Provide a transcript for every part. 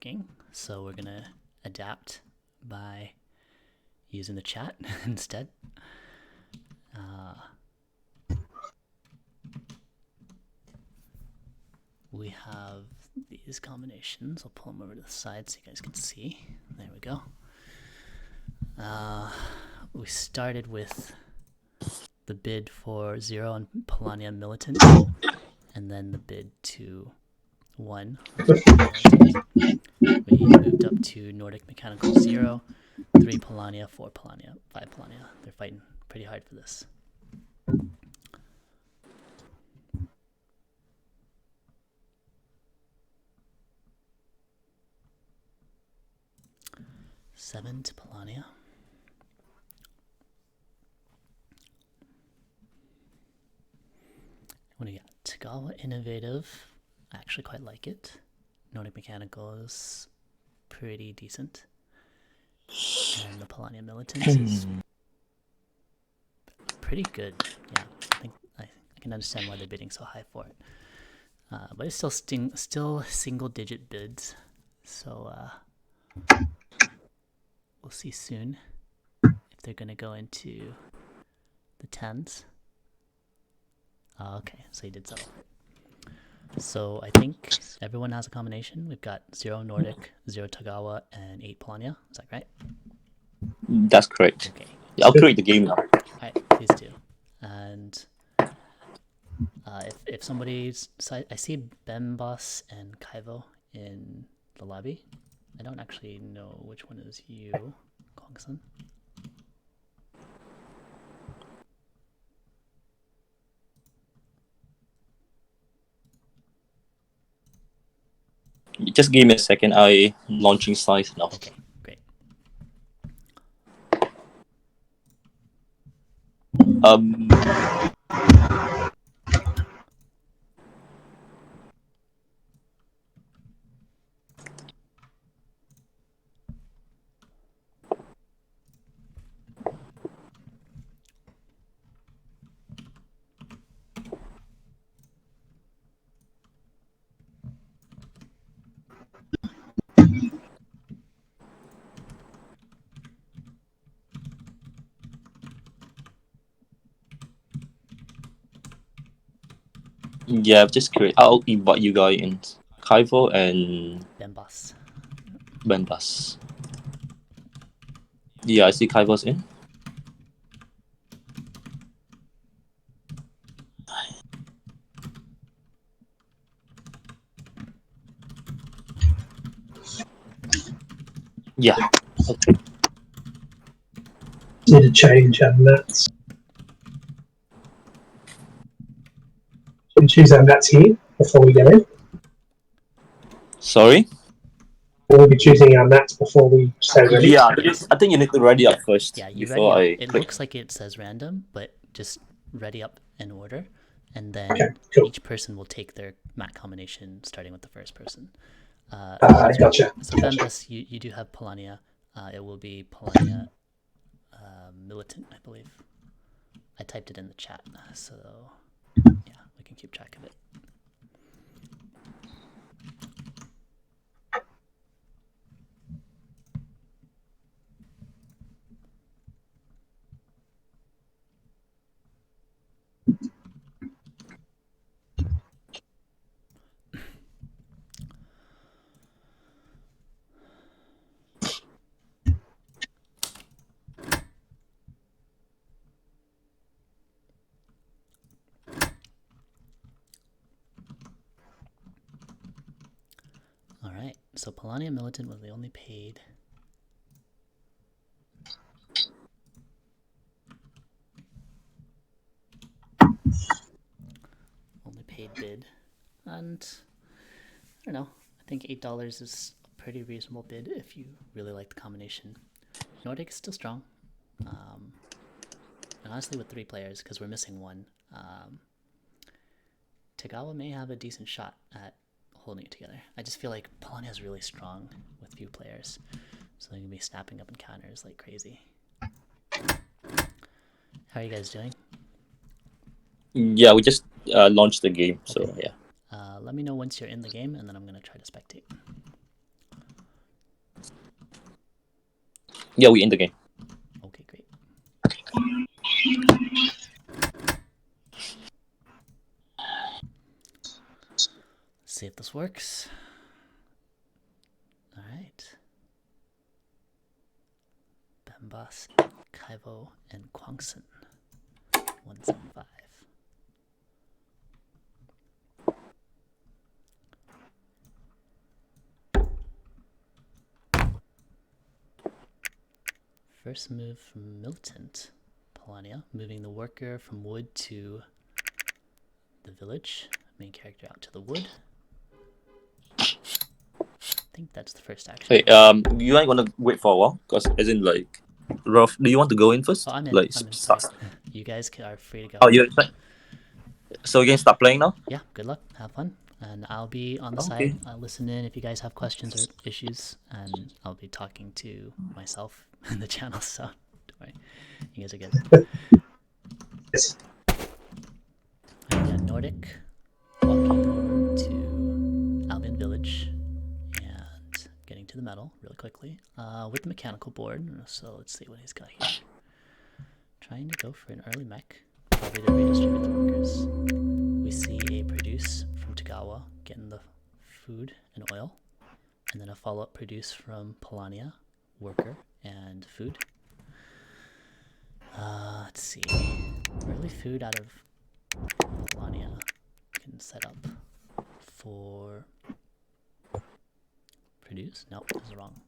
working, so we're gonna adapt by using the chat instead. We have these combinations. I'll pull them over to the side so you guys can see. There we go. We started with the bid for 0 on Polania Militant, and then the bid to 1. We moved up to Nordic Mechanical 0, 3 Polania, 4 Polania, 5 Polania. They're fighting pretty hard for this. Seven to Polania. What do you got? Tagawa Innovative. I actually quite like it. Nordic Mechanical is pretty decent. And the Polania Militant is pretty good. Yeah, I think I can understand why they're bidding so high for it. But it's still single-digit bids, so we'll see soon if they're gonna go into the tens. Okay, so he did settle. So I think everyone has a combination. We've got 0 Nordic, 0 Tagawa, and 8 Polania. Is that right? That's correct. Okay. Yeah, I'll create the game now. Alright, please do. And if somebody's... I see Bembos and Kaivo in the lobby. I don't actually know which one is you, Gongsun. Just give me a second. I'm launching Scythe now. Okay, great. Yeah, just create. I'll invite you guys in. Kaivo and Bembos. Benbas. Yeah, I see Kaivo's in. Yeah. Okay. Need to change our mats. Should we choose our mats here before we go in? Sorry? We'll be choosing our mats before we say ready. Yeah, I think you need to ready up first. Yeah, you before ready up. I It click. looks like it says random, but just ready up in order. And then Okay, cool. each person will take their mat combination, starting with the first person. Gotcha. So Bembos, you do have Polania. It will be Polania Militant, I believe. I typed it in the chat, so yeah, we can keep track of it. Alright, so Polania Militant was the only paid. Only paid bid. And I don't know, I think $8 is a pretty reasonable bid if you really like the combination. Nordic is still strong. And honestly, with 3 players, because we're missing one, Tagawa may have a decent shot at holding it together. I just feel like Polania is really strong with few players, so they're going to be snapping up encounters like crazy. How are you guys doing? Yeah, we just launched the game, so Okay. yeah. Let me know once you're in the game, and then I'm going to try to spectate. Yeah, we in the game. Okay, great. See if this works. All right. Bambas, Kaivo, and Kwangson. 175. First move from Militant, Polania, moving the worker from wood to the village. Main character out to the wood. I think that's the first action. Hey, you might want to wait for a while, cause as in like, Rolf, do you want to go in first? Oh, I'm in. Like, I'm in. start. Sorry. You guys are free to go. Oh, you're so you can start playing now. Yeah, good luck. Have fun. And I'll be on the Okay. side. I'll listen in if you guys have questions or issues. And I'll be talking to myself in the channel. So don't worry. You guys are good. Yes. Yeah, Nordic walking over to Albion Village and getting to the metal really quickly with the mechanical board. So let's see what he's got here. Trying to go for an early mech, probably to redistribute the workers. We see a produce from Tagawa getting the food and oil, and then a follow-up produce from Polania, worker and food. Let's see, early food out of Polania can set up for produce. Nope, this is wrong.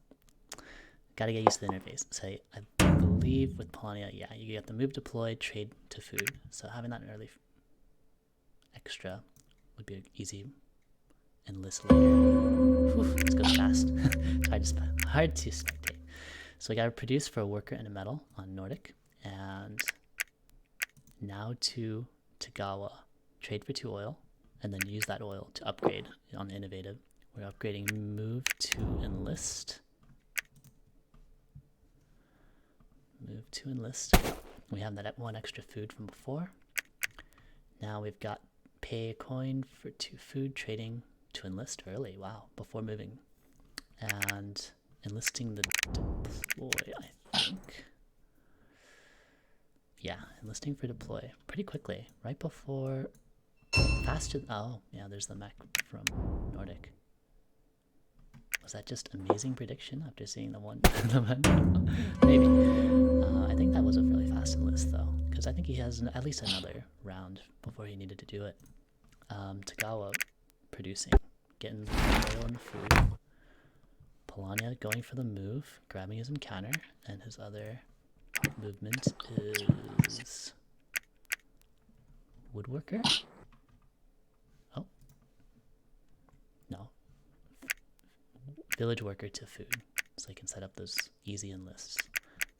Gotta get used to the interface. So I believe with Polania, yeah, you get the move, deploy, trade to food. So having that early extra would be easy. Enlist later. Whew, this goes fast. It's hard to spectate. So we got to produce for a worker and a metal on Nordic, and now to Tagawa, trade for 2 oil, and then use that oil to upgrade on innovative. We're upgrading move to enlist. Move to enlist. We have that 1 extra food from before. Now we've got pay a coin for 2 food, trading to enlist early. Wow, before moving. And enlisting the deploy, I think. Yeah, enlisting for deploy pretty quickly. Right before, faster, oh yeah, there's the mech from Nordic. Was that just amazing prediction after seeing the one? Maybe. I think that was a really fast enlist though, because I think he has at least another round before he needed to do it. Tagawa producing, getting the oil and food. Polania going for the move, grabbing his encounter, and his other movement is woodworker. Oh, no. Village worker to food, so he can set up those easy enlists.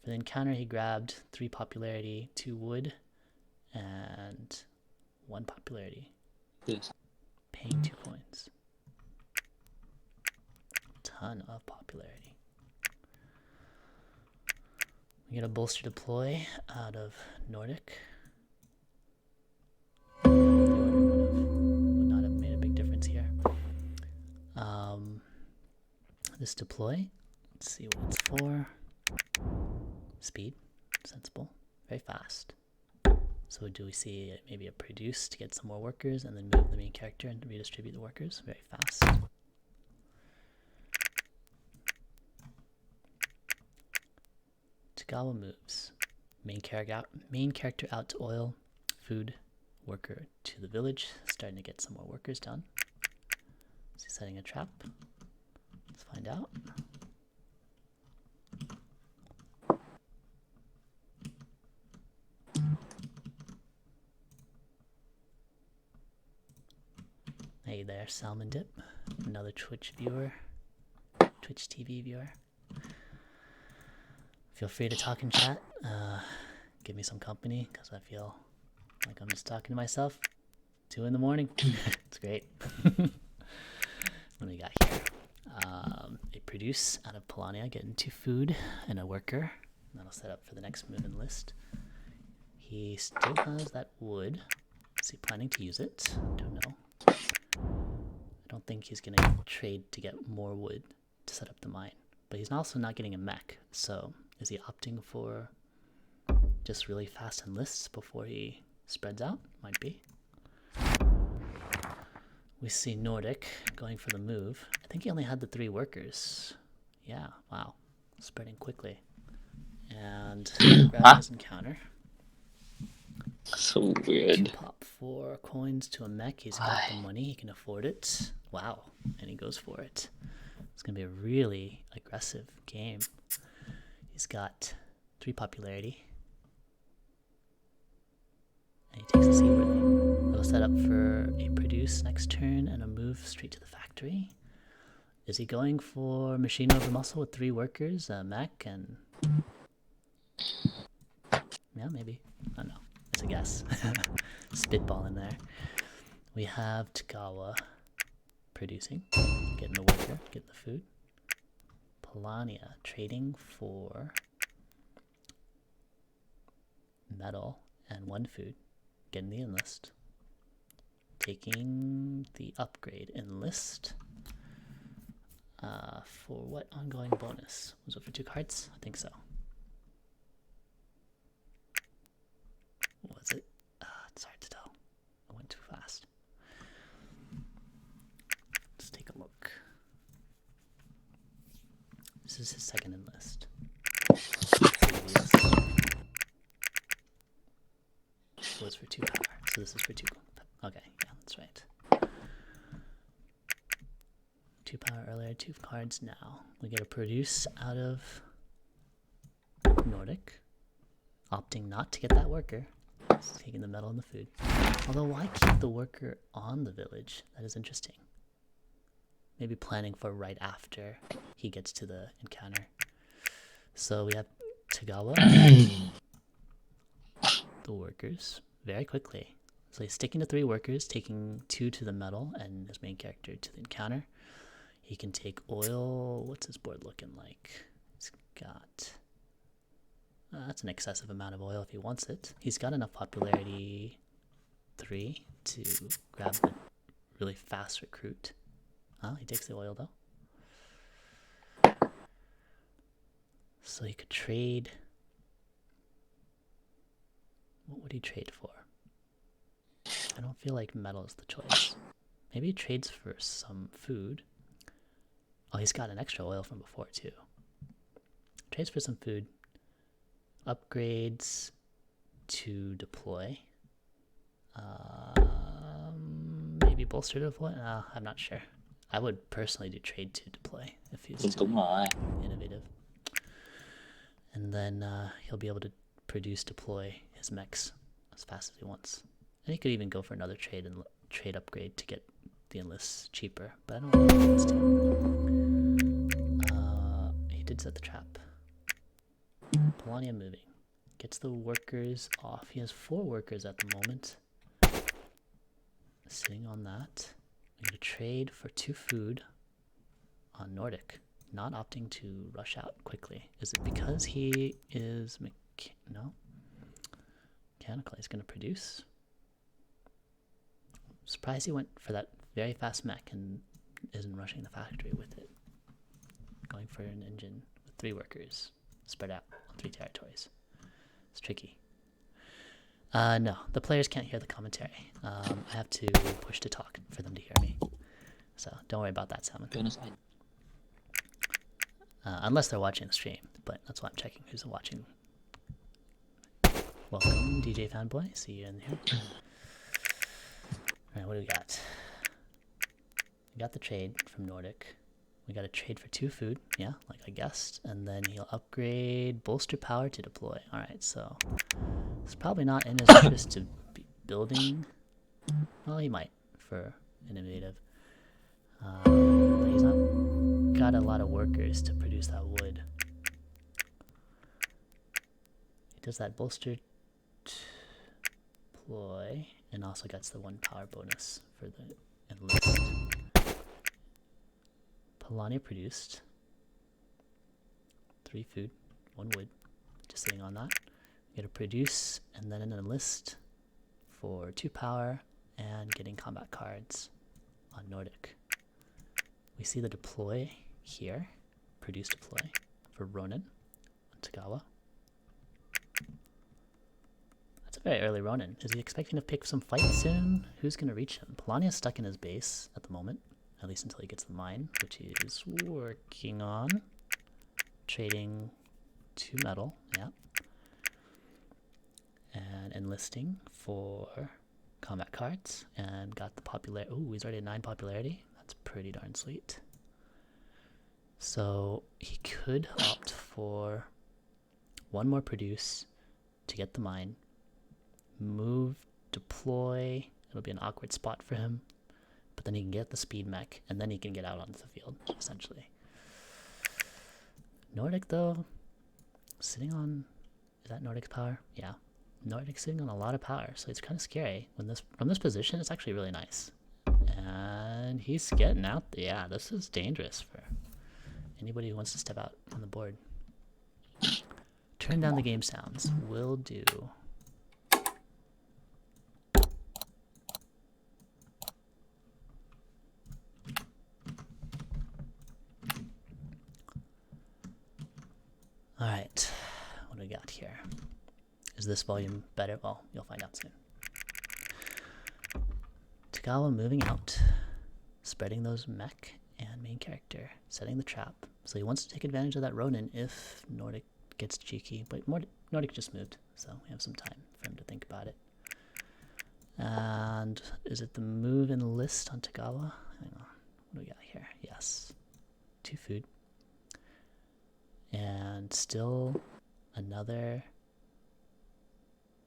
For the encounter, he grabbed 3 popularity, 2 wood, and 1 popularity. Yes. Paying 2 coins. Ton of popularity. We get a bolster deploy out of Nordic. Would not have made a big difference here. This deploy, let's see what it's for. Speed, sensible, very fast. So do we see maybe a produce to get some more workers and then move the main character and redistribute the workers? Very fast. Tagawa moves. Main character out to oil, food, worker to the village, starting to get some more workers done. Is he setting a trap? Let's find out. Hey there, Salmon Dip, another Twitch viewer, Twitch TV viewer. Feel free to talk in chat, give me some company, because I feel like I'm just talking to myself. 2 in the morning, it's great. What do we got here? A produce out of Polania, getting 2 food and a worker. That'll set up for the next move in list. He still has that wood. Is he planning to use it? Don't know. I don't think he's gonna trade to get more wood to set up the mine. But he's also not getting a mech, so Is he opting for just really fast enlists before he spreads out? Might be. We see Nordic going for the move. I think he only had the 3 workers. Yeah, wow. Spreading quickly. And grabbing his encounter. So 2 weird. pop 4 coins to a mech. He's got the money. He can afford it. Wow. And he goes for it. It's going to be a really aggressive game. He's got 3 popularity. And he takes the Seaworthy. That'll set up for a produce next turn and a move straight to the factory. Is he going for machine over muscle with 3 workers, a mech, and... Yeah, maybe. I don't know. It's a guess. Spitball in there. We have Tagawa producing, getting the worker, getting the food. Polania trading for metal and 1 food, getting the enlist. Taking the upgrade enlist. For what ongoing bonus? Was it for 2 cards? I think so. Was it? It's hard to tell. I went too fast. Let's take a look. This is his 2nd enlist. Previous was for 2 power, so this is for 2. Okay, yeah, that's right. 2 power earlier, 2 cards now. We get a produce out of Nordic, opting not to get that worker. He's taking the metal and the food. Although, why keep the worker on the village? That is interesting. Maybe planning for right after he gets to the encounter. So we have Tagawa, the workers, very quickly. So he's sticking to 3 workers, taking 2 to the metal and his main character to the encounter. He can take oil. What's his board looking like? He's got... that's an excessive amount of oil if he wants it. He's got enough popularity 3 to grab the really fast recruit. Oh, he takes the oil though. So he could trade... What would he trade for? I don't feel like metal is the choice. Maybe he trades for some food. Oh, he's got an extra oil from before too. Trades for some food. Upgrades to deploy. Maybe bolster to deploy? I'm not sure. I would personally do trade to deploy if he's innovative. And then he'll be able to produce deploy his mechs as fast as he wants. And he could even go for another trade and trade upgrade to get the enlists cheaper, but I don't know if he wants to. He did set the trap. Polania moving. Gets the workers off. He has 4 workers at the moment. Sitting on that. I'm going to trade for 2 food on Nordic. Not opting to rush out quickly. Is it because he is... No. Mechanical. He's going to produce. Surprised he went for that very fast mech and isn't rushing the factory with it. Going for an engine with 3 workers spread out on 3 territories. It's tricky. No, the players can't hear the commentary. I have to push to talk for them to hear me. So don't worry about that, Salmon. Unless they're watching the stream, but that's why I'm checking who's watching. Welcome, DJ Fanboy. See you in here. Alright, what do we got? We got the trade from Nordic. We got a trade for 2 food, yeah, like I guessed. And then he'll upgrade bolster power to deploy. Alright, so it's probably not in his interest to be building. Well, he might for innovative. But he's not got a lot of workers to produce that wood. He does that bolster deploy and also gets the 1 power bonus for the enlist. Polania produced 3 food, 1 wood, just sitting on that. We get a produce and then an enlist for 2 power and getting combat cards on Nordic. We see the deploy here, produce deploy for Ronin, Tagawa. That's a very early Ronin. Is he expecting to pick some fight soon? Who's going to reach him? Polania's stuck in his base at the moment, at least until he gets the mine, which he is working on. Trading 2 metal, yeah. And enlisting for combat cards, and got the popularity. Oh, he's already at 9 popularity. That's pretty darn sweet. So he could opt for 1 more produce to get the mine. Move, deploy. It'll be an awkward spot for him, but then he can get the speed mech, and then he can get out onto the field, essentially. Nordic, though, sitting on... Is that Nordic's power? Yeah. Nordic's sitting on a lot of power, so it's kind of scary. From this position, it's actually really nice. And he's getting out. Yeah, this is dangerous for anybody who wants to step out on the board. Turn down the game sounds. Will do. Alright, what do we got here? Is this volume better? Well, you'll find out soon. Tagawa moving out, spreading those mech and main character, setting the trap. So he wants to take advantage of that Ronin if Nordic gets cheeky, but Nordic just moved, so we have some time for him to think about it. And is it the move and list on Tagawa? Hang on, what do we got here? Yes, 2 food. And still another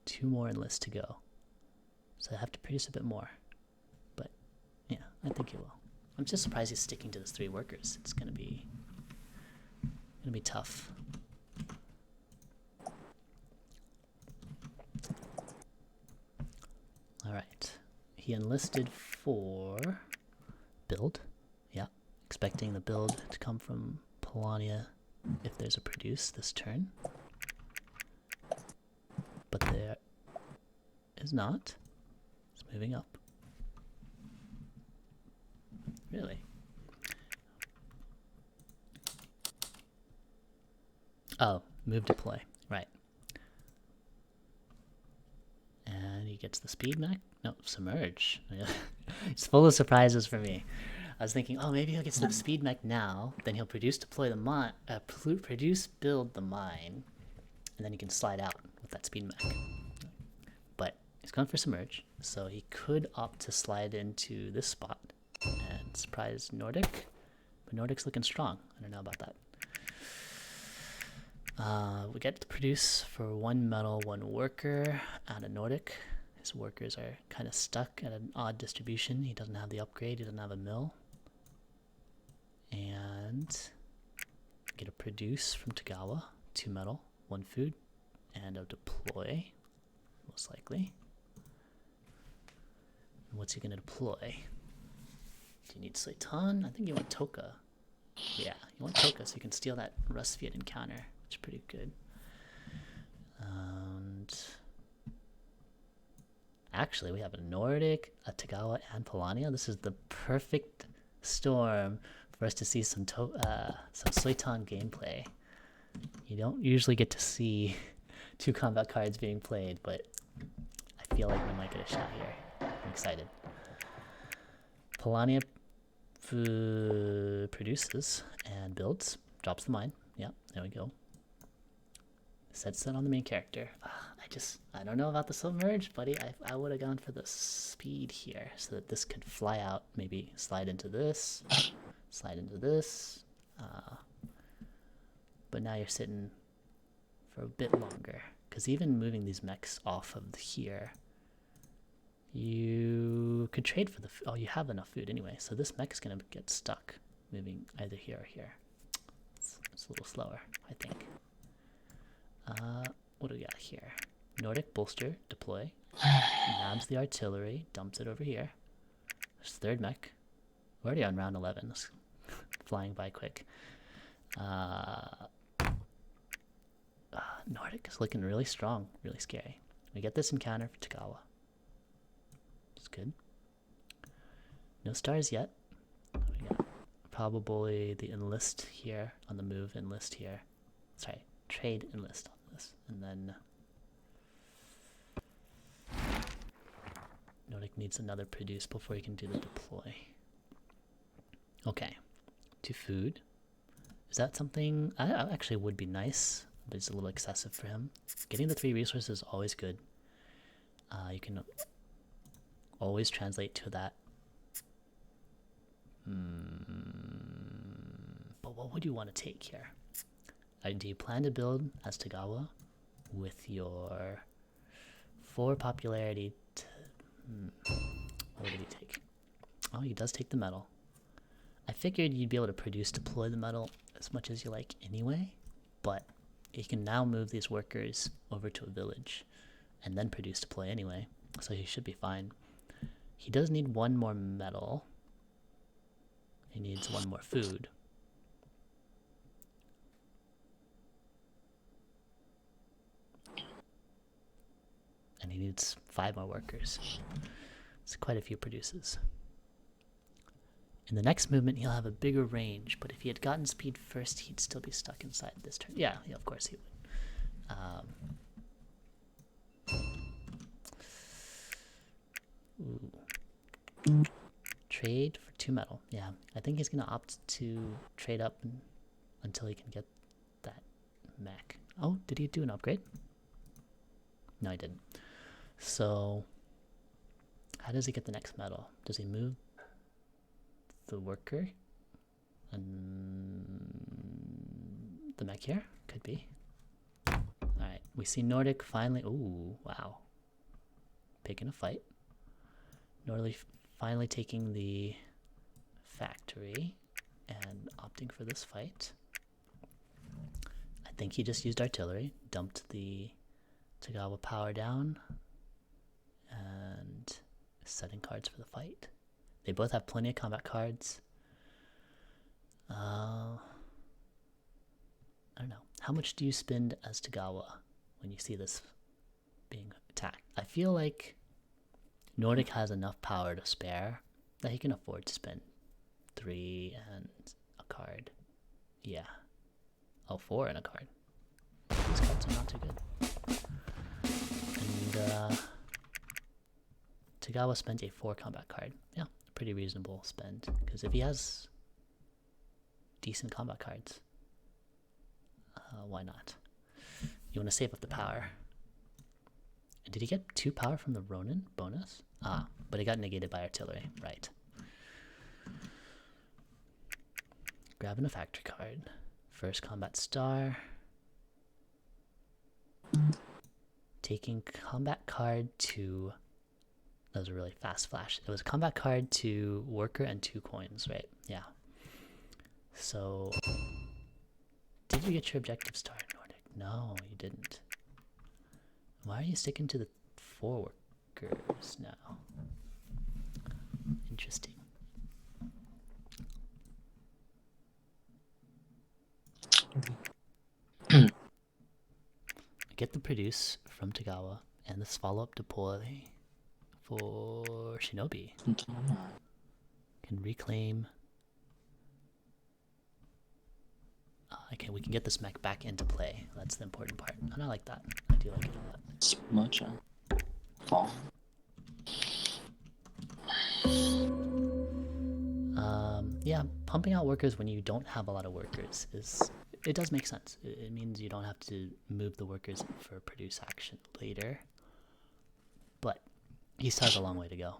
2 more enlist to go. So I have to produce a bit more. But yeah, I think he will. I'm just surprised he's sticking to his 3 workers. It's gonna be tough. Alright. He enlisted for build. Yeah. Expecting the build to come from Polania if there's a produce this turn. But there is not. It's moving up. Really? Oh, move deploy. Right. And he gets the speed mech. No, submerge. It's full of surprises for me. I was thinking, oh, maybe he'll get the speed mech now. Then he'll produce, deploy the mine, produce, build the mine, and then he can slide out with that speed mech. But he's going for submerge, so he could opt to slide into this spot and surprise Nordic. But Nordic's looking strong. I don't know about that. We get to produce for 1 metal, 1 worker out of Nordic. His workers are kind of stuck at an odd distribution. He doesn't have the upgrade. He doesn't have a mill. And get a produce from Tagawa, 2 metal, 1 food, and a deploy, most likely. And what's he going to deploy? Do you need Scythe? I think you want Toka. Yeah, you want Toka so you can steal that Rust Fiat encounter, which is pretty good. And actually, we have a Nordic, a Tagawa, and Polania. This is the perfect storm for us to see some Suiton gameplay. You don't usually get to see 2 combat cards being played, but I feel like we might get a shot here. I'm excited. Polania produces and builds, drops the mine. Yeah, there we go. Sets that on the main character. I don't know about the submerge, buddy. I would have gone for the speed here so that this could fly out, maybe slide into this, slide into this. But now you're sitting for a bit longer, because even moving these mechs off of here, you could trade for the oh, you have enough food anyway, so this mech is going to get stuck moving either here or here. It's a little slower, I think. What do we got here? Nordic bolster, deploy, nabs the artillery, dumps it over here. There's 3rd mech. We're already on round 11. It's flying by quick. Nordic is looking really strong, really scary. We get this encounter for Tagawa. It's good. No stars yet. We got probably the enlist here on the move, enlist here. Sorry, trade enlist on this, and then Nordic needs another produce before he can do the deploy. Okay, to food. Is that something I actually would be nice, but it's a little excessive for him. Getting the 3 resources is always good. You can always translate to that. But what would you want to take here? Do you plan to build as Tagawa with your 4 popularity? What did he take? Oh, he does take the metal. I figured you'd be able to produce deploy the metal as much as you like anyway, but you can now move these workers over to a village and then produce deploy anyway, so he should be fine. He does need 1 more metal. He needs 1 more food. And he needs 5 more workers. It's quite a few produces. In the next movement, he'll have a bigger range, but if he had gotten speed first, he'd still be stuck inside this turn. Yeah, of course he would. Trade for 2 metal. Yeah, I think he's going to opt to trade up until he can get that mech. Oh, did he do an upgrade? No, he didn't. So, how does he get the next metal? Does he move the worker and the mech here? Could be. Alright, we see Nordic finally. Ooh, wow. Picking a fight. Nordic finally taking the factory and opting for this fight. I think he just used artillery, dumped the Tagawa power down, and setting cards for the fight. They both have plenty of combat cards. I don't know. How much do you spend as Tagawa when you see this being attacked? I feel like Nordic has enough power to spare that he can afford to spend 3 and a card. Yeah. Oh, 4 and a card. These cards are not too good. And Tagawa spent a 4 combat card. Yeah, pretty reasonable spend. Because if he has decent combat cards, why not? You want to save up the power. And did he get 2 power from the Ronin bonus? Ah, but it got negated by artillery. Right. Grabbing a factory card. First combat star. Taking combat card to... That was a really fast flash. It was combat card to worker and 2 coins, right? Yeah. So... Did you get your objective star, Nordic? No, you didn't. Why are you sticking to the 4 workers now? Interesting. Get the produce from Tagawa and this follow-up deploy for Shinobi. Can reclaim. Okay, we can get this mech back into play. That's the important part. And I like that. I do like it a lot. It's much. Yeah, pumping out workers when you don't have a lot of workers it does make sense. It means you don't have to move the workers for produce action later. But he still has a long way to go.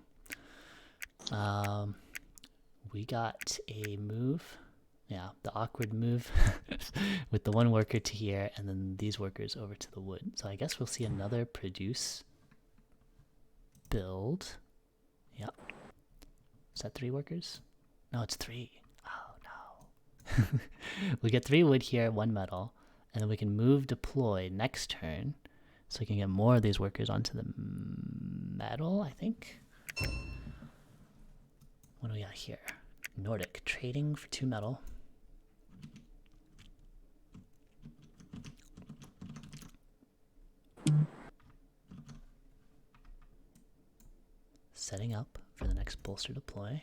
We got a move. Yeah, the awkward move with the 1 worker to here and then these workers over to the wood. So I guess we'll see another produce build. Yep. Is that 3 workers? No, it's 3. Oh no. We get 3 wood here, 1 metal, and then we can move deploy next turn so we can get more of these workers onto the metal, I think. What do we got here? Nordic trading for 2 metal. Setting up for the next bolster deploy.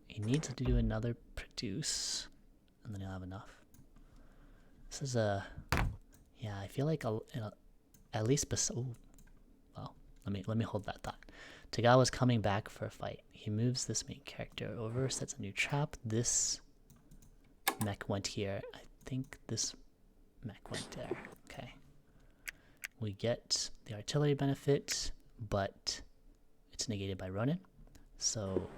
He needs to do another produce, and then he'll have enough. This is a, yeah, I feel like at least well, let me hold that thought. Tagawa's coming back for a fight. He moves this main character over, sets a new trap. This mech went here. I think this mech went there. Okay. We get the artillery benefit, but it's negated by Ronin. So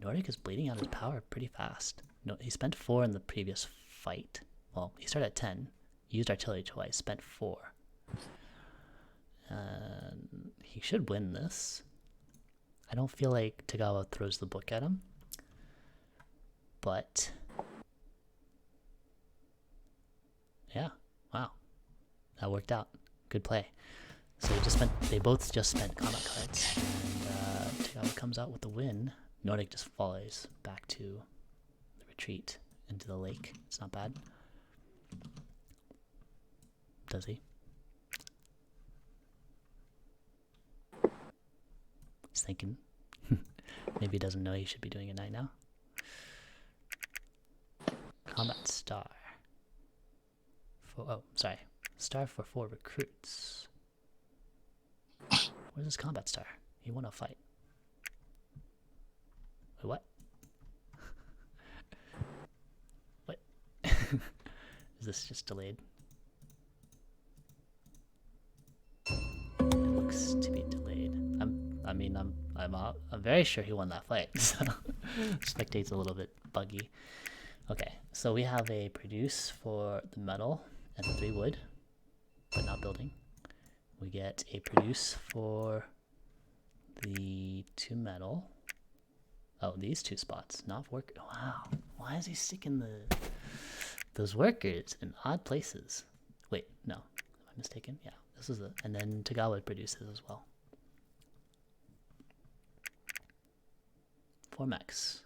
Nordic is bleeding out his power pretty fast. No, he spent 4 in the previous fight. Well, he started at 10, used artillery twice, spent 4. He should win this. I don't feel like Tagawa throws the book at him, but yeah, wow, that worked out. Good play. So they both just spent combat cards, and Tagawa comes out with the win. Nordic just follows back to the retreat into the lake. It's not bad. Does he? He's thinking. Maybe he doesn't know he should be doing a night now. Combat star. Star for 4 recruits. Where's his combat star? He won a fight. Wait, what? What? Is this just delayed? It looks to be delayed. I'm very sure he won that fight. So spectate's a little bit buggy. Okay, so we have a produce for the metal and the 3 wood, but not building. We get a produce for the 2 metal. Oh, these 2 spots, not work. Wow, why is he sticking those workers in odd places? Wait, no, am I mistaken? Yeah, this is and then Tagawa produces as well. 4 mechs.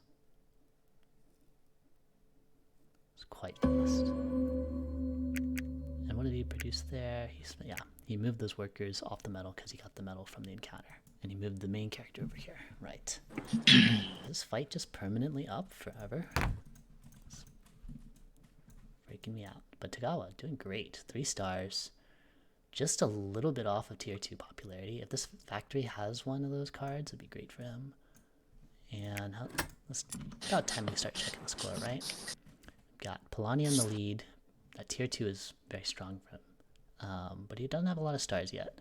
It's quite the list. And what did he produce there? He moved those workers off the metal because he got the metal from the encounter. And he moved the main character over here. Right. This fight just permanently up forever. It's freaking me out. But Tagawa, doing great. 3 stars. Just a little bit off of tier 2 popularity. If this factory has one of those cards, it'd be great for him. And it's about time we start checking the score, right? We've got Polania in the lead. That tier 2 is very strong for him. But he doesn't have a lot of stars yet.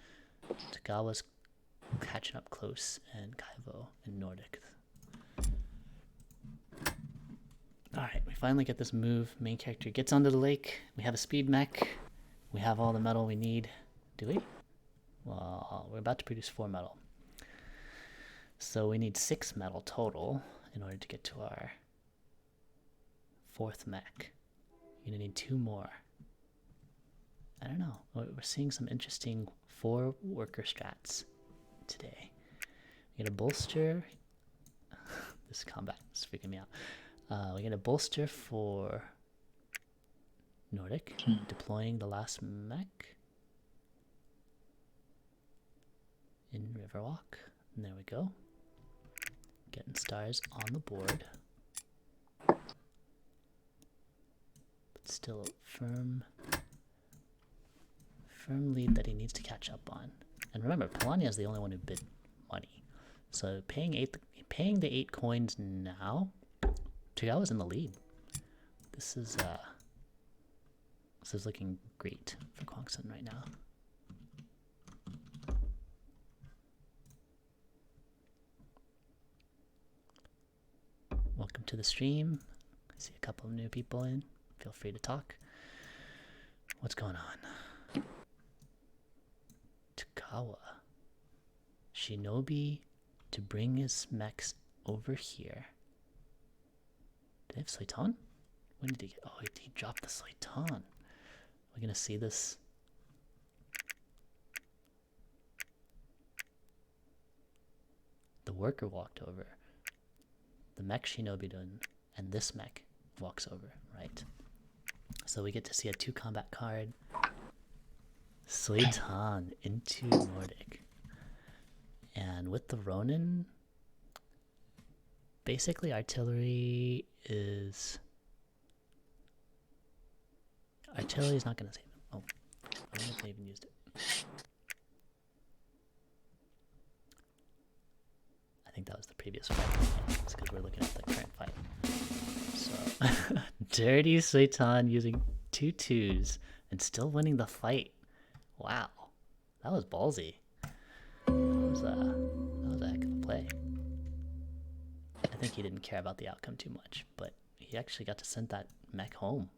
Tagawa's catching up close, and Kaivo and Nordic. Alright, we finally get this move. Main character gets onto the lake. We have a speed mech. We have all the metal we need. Do we? Well, we're about to produce 4 metal. So we need 6 metal total in order to get to our 4th mech. You're gonna need 2 more. I don't know. We're seeing some interesting 4 worker strats today. We get a bolster. This combat is freaking me out. We get a bolster for Nordic, deploying the last mech in Riverwalk. And there we go. Getting stars on the board. But still a firm lead that he needs to catch up on. And remember, Polania is the only one who bid money. So paying the 8 coins now, Tagawa's in the lead. This is looking great for Kwangsun right now. Welcome to the stream. I see a couple of new people in. Feel free to talk. What's going on? Tagawa. Shinobi to bring his mechs over here. Did they have Scythe? When did he get? Oh, he dropped the Scythe. We're gonna see this. The worker walked over. The mech Shinobi done, and this mech walks over, right? So we get to see a 2 combat card. Scythe into Nordic. And with the Ronin, basically artillery is artillery is not going to save him. Oh, I don't know if they even used it. I think that was the previous fight. Yeah, it's because we're looking at the current fight. So, Dirty Satan using 2/2s and still winning the fight. Wow, that was ballsy. That was a heck of a play. I think he didn't care about the outcome too much, but he actually got to send that mech home.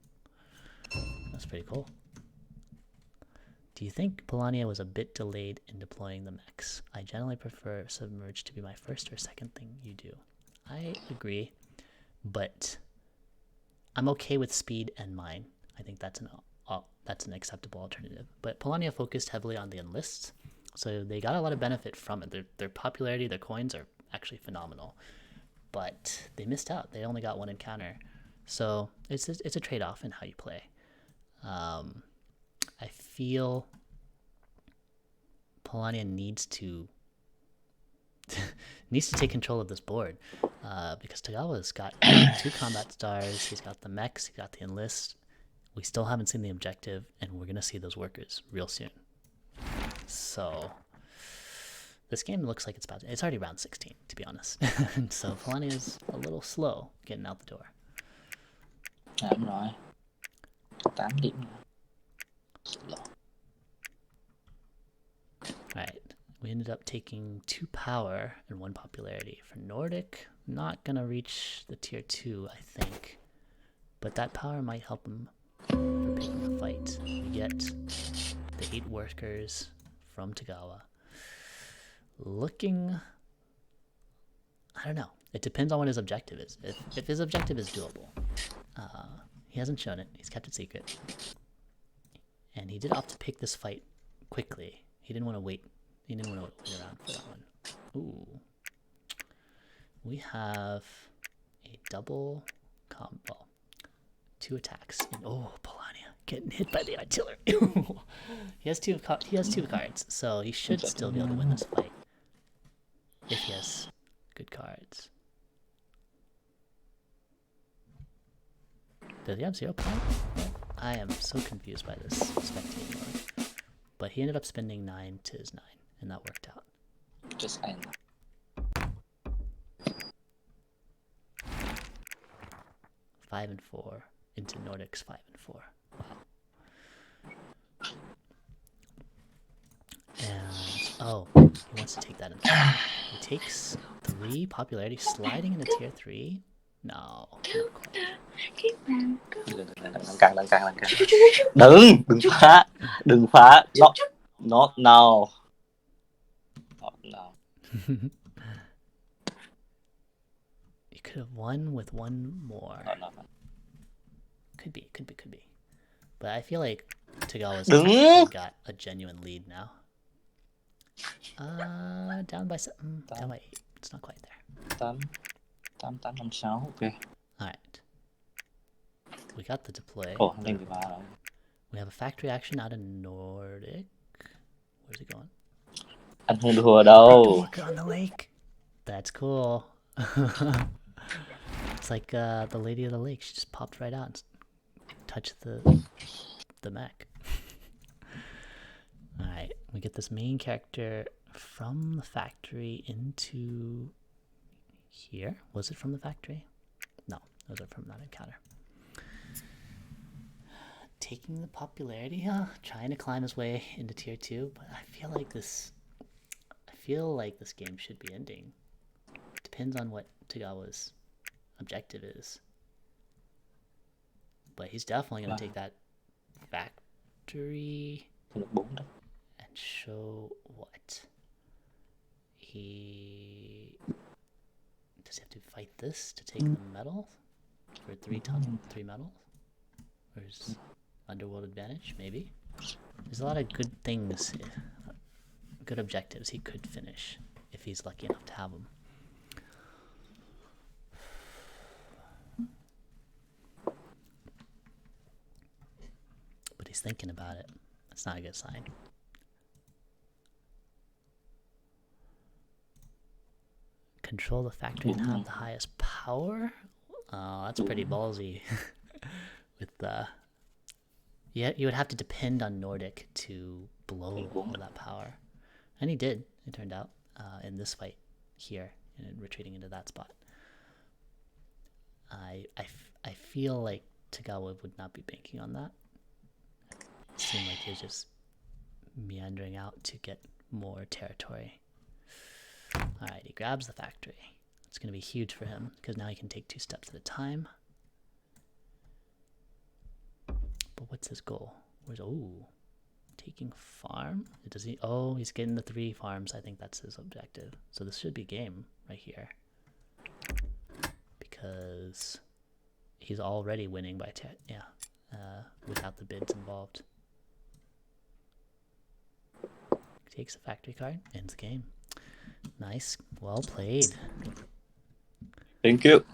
That's pretty cool. Do you think Polania was a bit delayed in deploying the mechs? I generally prefer submerge to be my first or second thing you do. I agree, but I'm okay with speed and mine. I think that's an acceptable alternative. But Polania focused heavily on the enlists, so they got a lot of benefit from it. Their popularity, their coins are actually phenomenal, but they missed out. They only got one encounter, so it's a trade-off in how you play. I feel Polania needs to take control of this board because Tagawa's got 2 combat stars. He's got the mechs. He's got the enlist. We still haven't seen the objective, and we're gonna see those workers real soon. So this game looks like it's already round 16, to be honest. So Polania is a little slow getting out the door. Dạ, đúng rồi. 8 điểm. Alright, we ended up taking 2 power and 1 popularity. For Nordic, not gonna reach the tier 2, I think. But that power might help him for picking the fight. We get the 8 workers from Tagawa. Looking... I don't know. It depends on what his objective is. If his objective is doable. He hasn't shown it. He's kept it secret. And he did opt to pick this fight quickly. He didn't want to wait. He didn't want to wait around for that one. Ooh. We have a double combo. 2 attacks. And, oh, Polania getting hit by the artillery. He has two cards, so he should still be able to win this fight. If he has good cards. Does he have 0 points? I am so confused by this spectating mode. But he ended up spending 9 to his 9, and that worked out. Just end. 5 and 4 into Nordic's 5 and 4. Wow. And oh, he wants to take that in. He takes 3 popularity, sliding into tier 3. No. Lần càng. Đừng phá. Not now. Not now. You could have won with 1 more. No. Could be. But I feel like Tagawa's actually got a genuine lead now. Down by 7. Down by 8. It's not quite there. 8, 6, ok. Alright. We got the deploy. Ồ, lên 13 rồi. We have a factory action out in Nordic. Where's he going? Anh không đùa đâu. Worker on the lake. That's cool. It's like the Lady of the Lake. She just popped right out and touched the mech. Alright, we get this main character from the factory into here. Was it from the factory? No, those are from that encounter. Taking the popularity, trying to climb his way into tier 2, but I feel like this game should be ending. Depends on what Tagawa's objective is. But he's definitely going to take that factory and show what? Does he have to fight this to take the medal? For 3 medals? Or is Underworld advantage? Maybe? There's a lot of good things, good objectives he could finish if he's lucky enough to have them. But he's thinking about it. That's not a good sign. Control the factory and have the highest power? Oh, that's pretty ballsy. With Yeah, you would have to depend on Nordic to blow all that power, and he did. It turned out in this fight here, and retreating into that spot. I feel like Tagawa would not be banking on that. It seemed like he was just meandering out to get more territory. Alright, he grabs the factory. It's going to be huge for him because now he can take 2 steps at a time. But what's his goal? Taking farm? Does he? Oh, he's getting the 3 farms. I think that's his objective. So this should be game right here. Because he's already winning by without the bids involved. Takes a factory card, ends the game. Nice, well played. Thank you.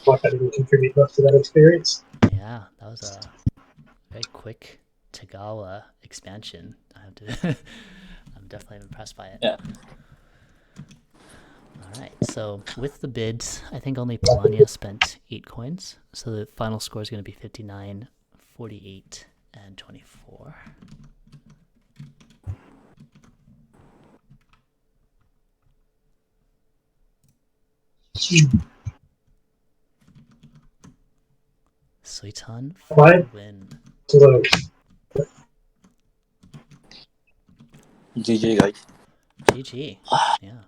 Like I didn't contribute much to that experience. Yeah, that was a very quick Tagawa expansion. I have to. I'm definitely impressed by it. Yeah. Alright, so with the bids, I think only Polania spent 8 coins. So the final score is going to be 59, 48, and 24. Scythe for Right. the win. So, GG, guys. GG. Yeah.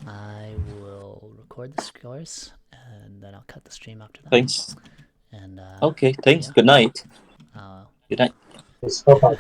I will record the scores and then I'll cut the stream after that. Thanks. And Okay, thanks. yeah. Good night. Good night. it's okay.